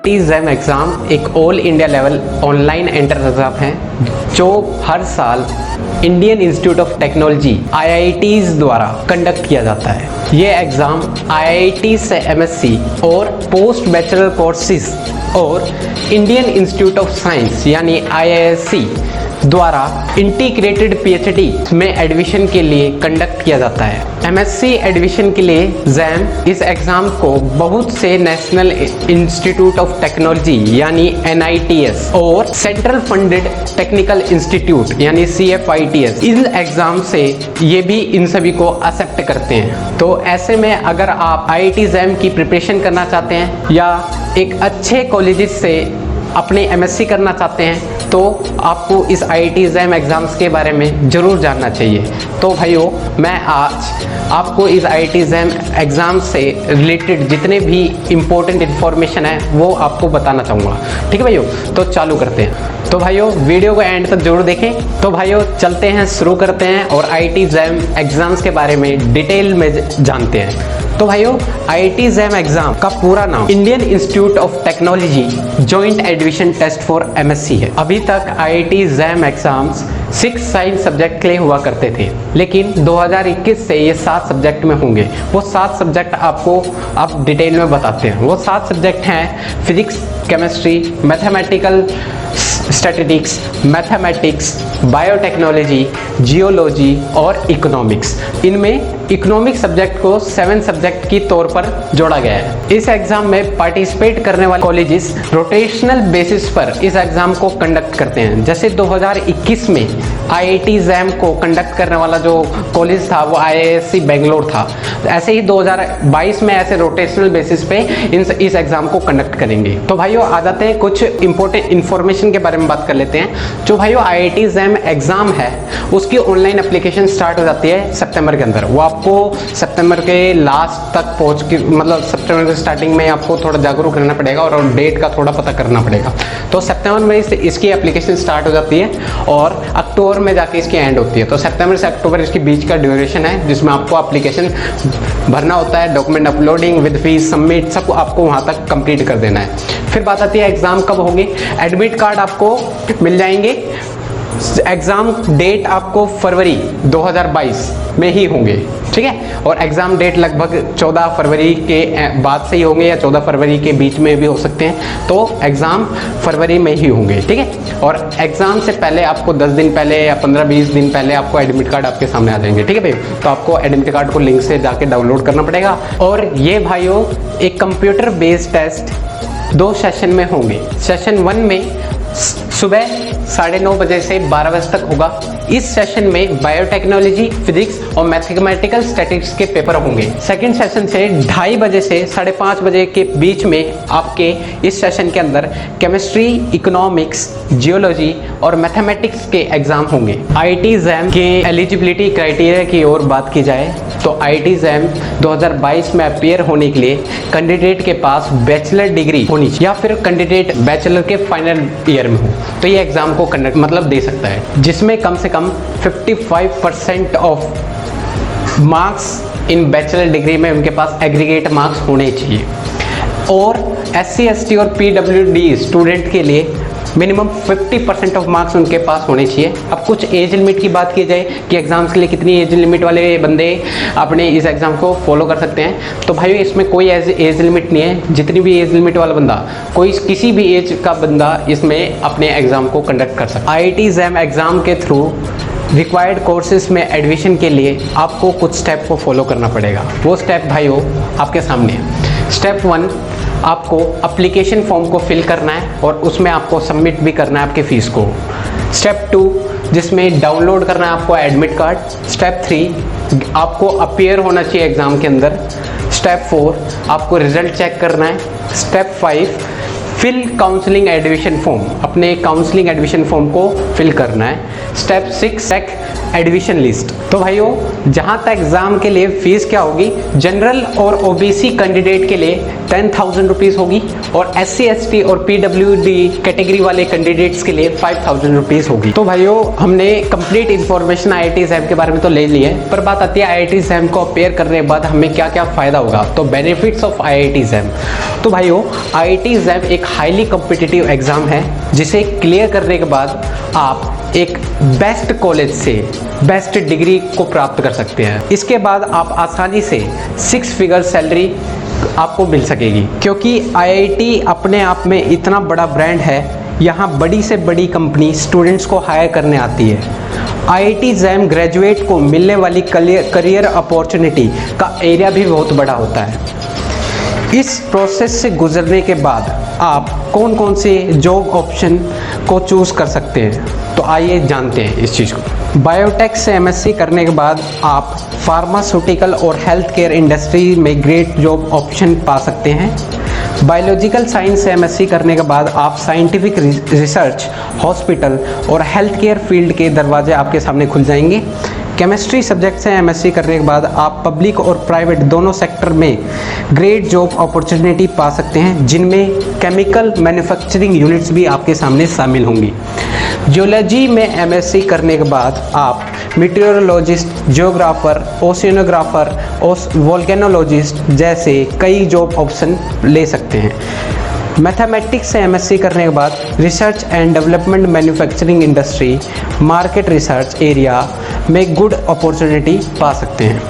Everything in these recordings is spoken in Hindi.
एग्ज़ाम एक all India level online entrance exam है जो हर साल Indian Institute of technology IITs द्वारा कंडक्ट किया जाता है। ये एग्ज़ाम IIT से MSc और पोस्ट बैचलर कोर्सेज और इंडियन इंस्टीट्यूट ऑफ साइंस यानी IISc द्वारा इंटीग्रेटेड PhD में एडमिशन के लिए कंडक्ट किया जाता है। MSc एडमिशन के लिए इस एग्ज़ाम को बहुत से नेशनल इंस्टीट्यूट ऑफ टेक्नोलॉजी यानी NITS और सेंट्रल फंडेड टेक्निकल इंस्टीट्यूट यानी CFITS इस एग्ज़ाम से ये भी इन सभी को एक्सेप्ट करते हैं। तो ऐसे में अगर आप IIT की प्रिपरेशन करना चाहते हैं या एक अच्छे कॉलेजेस से अपने MSc करना चाहते हैं तो आपको इस IIT एग्ज़ाम्स के बारे में ज़रूर जानना चाहिए। तो भाइयों, मैं आज आपको इस IIT एग्ज़ाम से रिलेटेड जितने भी इम्पोर्टेंट इन्फॉर्मेशन है वो आपको बताना चाहूँगा। ठीक है भाइयों, तो चालू करते हैं। तो भाइयों, वीडियो को एंड तक जरूर देखें। तो भाइयों, चलते हैं, शुरू करते हैं और IIT एग्ज़ाम्स के बारे में डिटेल में जानते हैं। तो भाइयों, IIT एग्ज़ाम का पूरा नाम Indian Institute of Technology Joint Admission Test for MSc है। अभी तक IIT एग्ज़ाम्स 6 साइंस सब्जेक्ट के लिए हुआ करते थे, लेकिन 2021 से ये 7 सब्जेक्ट में होंगे। वो 7 सब्जेक्ट आपको अब डिटेल में बताते हैं। वो 7 सब्जेक्ट हैं physics, chemistry, mathematical statistics, mathematics, biotechnology, geology और इकोनॉमिक्स। इनमें इकोनॉमिक सब्जेक्ट को 7 सब्जेक्ट की तौर पर जोड़ा गया है। इस एग्जाम में पार्टिसिपेट करने वाले कॉलेजेस रोटेशनल बेसिस पर इस एग्जाम को कंडक्ट करते हैं। जैसे 2021 में IIT एग्जाम को कंडक्ट करने वाला जो कॉलेज था वो IISc बेंगलोर था, ऐसे ही 2022 में ऐसे रोटेशनल बेसिस पे इस एग्जाम को कंडक्ट करेंगे। तो भाइयों, आ जाते हैं कुछ इंपॉर्टेंट इन्फॉर्मेशन के बारे में बात कर लेते हैं। जो भाइयों IIT एग्जाम है उसकी ऑनलाइन एप्लीकेशन स्टार्ट हो जाती है सितंबर के अंदर। वो आपको सितंबर के लास्ट तक पहुंच के, मतलब सितंबर के स्टार्टिंग में आपको थोड़ा जागरूक रहना पड़ेगा और डेट का थोड़ा पता करना पड़ेगा। तो सितंबर में इसकी एप्लीकेशन स्टार्ट हो जाती है और अक्टूबर में जाके इसकी एंड होती है। तो सितंबर से अक्टूबर इसके बीच का ड्यूरेशन है जिसमें आपको एप्लीकेशन भरना होता है, document uploading with fees submit सब आपको वहाँ तक कंप्लीट कर देना है। फिर बात आती है एग्जाम कब होगी। एडमिट कार्ड आपको मिल जाएंगे। एग्जाम डेट आपको फरवरी 2022 में ही होंगे, ठीक है। और एग्जाम डेट लगभग 14 फरवरी के बाद से ही होंगे या 14 फरवरी के बीच में भी हो सकते हैं। तो एग्जाम फरवरी में ही होंगे, ठीक है। और एग्जाम से पहले आपको 10 दिन पहले या 15-20 दिन पहले आपको एडमिट कार्ड आपके सामने आ जाएंगे, ठीक है भाई। तो आपको एडमिट कार्ड को लिंक से जाके डाउनलोड करना पड़ेगा। और ये भाइयों, एक कंप्यूटर बेस्ड टेस्ट 2 सेशन में होंगे। सेशन 1 में सुबह 9:30 बजे से 12 बजे तक होगा। इस सेशन में बायोटेक्नोलॉजी, फिजिक्स और मैथमेटिकल स्टैटिस्टिक्स के पेपर होंगे। सेकंड सेशन से 2:30 बजे से 5:30 बजे के बीच में आपके इस सेशन के अंदर केमिस्ट्री, इकोनॉमिक्स, जियोलॉजी और मैथमेटिक्स के एग्जाम होंगे। IIT एग्जाम के एलिजिबिलिटी क्राइटेरिया की ओर बात की जाए तो IIT एग्जाम 2022 में अपियर होने के लिए कैंडिडेट के पास बैचलर डिग्री होनी चाहिए या फिर कैंडिडेट बैचलर के फाइनल ईयर में हो तो ये एग्जाम को कंडक्ट दे सकता है, जिसमें कम से कम 55% of marks in bachelor degree में उनके पास एग्रीगेट मार्क्स होने चाहिए। और SC, ST और PWD स्टूडेंट के लिए मिनिमम 50% ऑफ मार्क्स उनके पास होने चाहिए। अब कुछ एज लिमिट की बात की जाए कि एग्जाम्स के लिए कितनी एज लिमिट वाले बंदे अपने इस एग्ज़ाम को फॉलो कर सकते हैं, तो भाई इसमें कोई एज लिमिट नहीं है। जितनी भी एज लिमिट वाला बंदा, किसी भी एज का बंदा इसमें अपने एग्ज़ाम को कंडक्ट कर सकता है। IIT एग्ज़ाम के थ्रू रिक्वायर्ड कोर्सेज में एडमिशन के लिए आपको कुछ स्टेप को फॉलो करना पड़ेगा। वो स्टेप भाइयों आपके सामने है। स्टेप 1, आपको एप्लीकेशन फॉर्म को फिल करना है और उसमें आपको सबमिट भी करना है आपके फीस को। स्टेप 2, जिसमें डाउनलोड करना है आपको एडमिट कार्ड। स्टेप 3, आपको अपीयर होना चाहिए एग्ज़ाम के अंदर। स्टेप 4, आपको रिजल्ट चेक करना है। Step 5, fill counselling admission form, अपने काउंसलिंग एडमिशन फॉर्म को फिल करना है। Step 6, check admission list. तो भाइयों, जहाँ तक एग्ज़ाम के लिए फ़ीस क्या होगी, जनरल और OBC कैंडिडेट के लिए 10,000 रुपीज़ होगी और SC ST और PWD कैटेगरी वाले कैंडिडेट्स के लिए 5,000 रुपीज़ होगी। तो भाइयों हमने कंप्लीट इन्फॉर्मेशन IIT एग्जाम के बारे में तो ले ली है, पर बात आती है IIT एग्जाम को अपेयर करने के बाद हमें क्या क्या फ़ायदा होगा। तो बेनिफिट्स ऑफ IIT एग्जाम। तो भाइयों IIT एग्जाम एक हाईली कॉम्पिटिटिव एग्ज़ाम है जिसे क्लियर करने के बाद आप एक बेस्ट कॉलेज से बेस्ट डिग्री को प्राप्त कर सकते हैं। इसके बाद आप आसानी से 6 फिगर सैलरी आपको मिल सकेगी, क्योंकि IIT अपने आप में इतना बड़ा ब्रांड है। यहाँ बड़ी से बड़ी कंपनी स्टूडेंट्स को हायर करने आती है। IIT एग्जाम ग्रेजुएट को मिलने वाली करियर अपॉर्चुनिटी का एरिया भी बहुत बड़ा होता है। इस प्रोसेस से गुजरने के बाद आप कौन कौन से जॉब ऑप्शन को चूज़ कर सकते हैं, तो आइए जानते हैं इस चीज़ को। बायोटेक से MSc करने के बाद आप फार्मास्यूटिकल और हेल्थ केयर इंडस्ट्री में ग्रेट जॉब ऑप्शन पा सकते हैं। बायोलॉजिकल साइंस से MSc करने के बाद आप साइंटिफिक रिसर्च, हॉस्पिटल और हेल्थ केयर फील्ड के दरवाजे आपके सामने खुल जाएंगे। केमिस्ट्री सब्जेक्ट से MSc करने के बाद आप पब्लिक और प्राइवेट दोनों सेक्टर में ग्रेट जॉब अपॉर्चुनिटी पा सकते हैं, जिनमें केमिकल मैन्युफैक्चरिंग यूनिट्स भी आपके सामने शामिल होंगी। जियोलॉजी में MSc करने के बाद आप मीटेरोलॉजिस्ट, जियोग्राफर, ओशियनोग्राफर और वोल्केनोलॉजिस्ट जैसे कई जॉब ऑप्शन ले सकते हैं। मैथमेटिक्स से MSc करने के बाद research and development, manufacturing industry, market research area में गुड अपॉर्चुनिटी पा सकते हैं।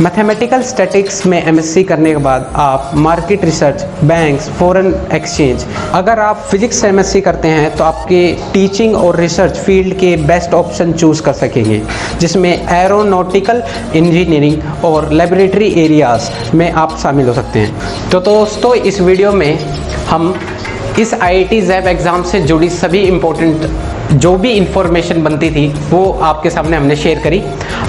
मैथमेटिकल स्टैटिक्स में MSc करने के बाद आप market research, banks, foreign exchange. अगर आप फिजिक्स से MSc करते हैं तो आपके टीचिंग और रिसर्च फील्ड के बेस्ट ऑप्शन चूज़ कर सकेंगे, जिसमें एरोनॉटिकल इंजीनियरिंग और लेबोरेटरी एरियाज में आप शामिल हो सकते हैं। तो दोस्तों इस वीडियो में हम इस IIT JEB एग्ज़ाम से जुड़ी सभी इम्पोर्टेंट जो भी इंफॉर्मेशन बनती थी वो आपके सामने हमने शेयर करी।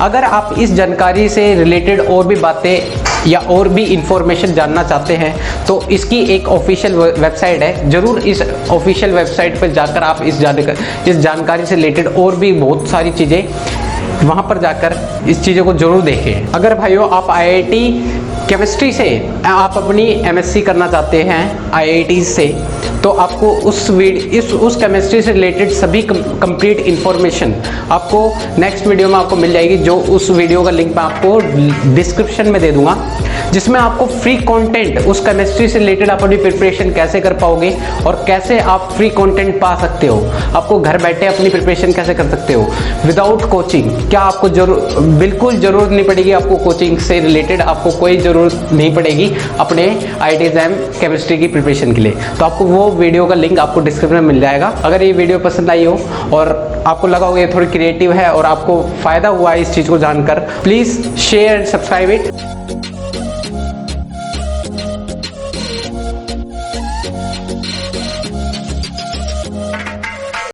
अगर आप इस जानकारी से रिलेटेड और भी बातें या और भी इंफॉर्मेशन जानना चाहते हैं तो इसकी एक ऑफिशियल वेबसाइट है। ज़रूर इस ऑफिशियल वेबसाइट पर जाकर आप इस जानकारी से रिलेटेड और भी बहुत सारी चीज़ें वहाँ पर जाकर इस चीज़ों को ज़रूर देखें। अगर भाइयों आप IIT केमिस्ट्री से आप अपनी MSc करना चाहते हैं IIT से, तो आपको उस केमिस्ट्री से रिलेटेड सभी कंप्लीट इन्फॉर्मेशन आपको नेक्स्ट वीडियो में आपको मिल जाएगी, जो उस वीडियो का लिंक मैं आपको डिस्क्रिप्शन में दे दूंगा, जिसमें आपको फ्री कंटेंट उस केमिस्ट्री से रिलेटेड आप अपनी प्रिपरेशन कैसे कर पाओगे और कैसे आप फ्री कंटेंट पा सकते हो, आपको घर बैठे अपनी प्रिपरेशन कैसे कर सकते हो विदाउट कोचिंग। क्या आपको बिल्कुल ज़रूरत नहीं पड़ेगी, आपको कोचिंग से रिलेटेड आपको कोई ज़रूरत नहीं पड़ेगी अपने IIT एग्जाम केमिस्ट्री की प्रिपरेशन के लिए। तो आपको वो वीडियो का लिंक आपको डिस्क्रिप्शन में मिल जाएगा। अगर ये वीडियो पसंद आई हो और आपको लगा होगा ये थोड़ी क्रिएटिव है और आपको फ़ायदा हुआ है इस चीज़ को जानकर, please share and subscribe it.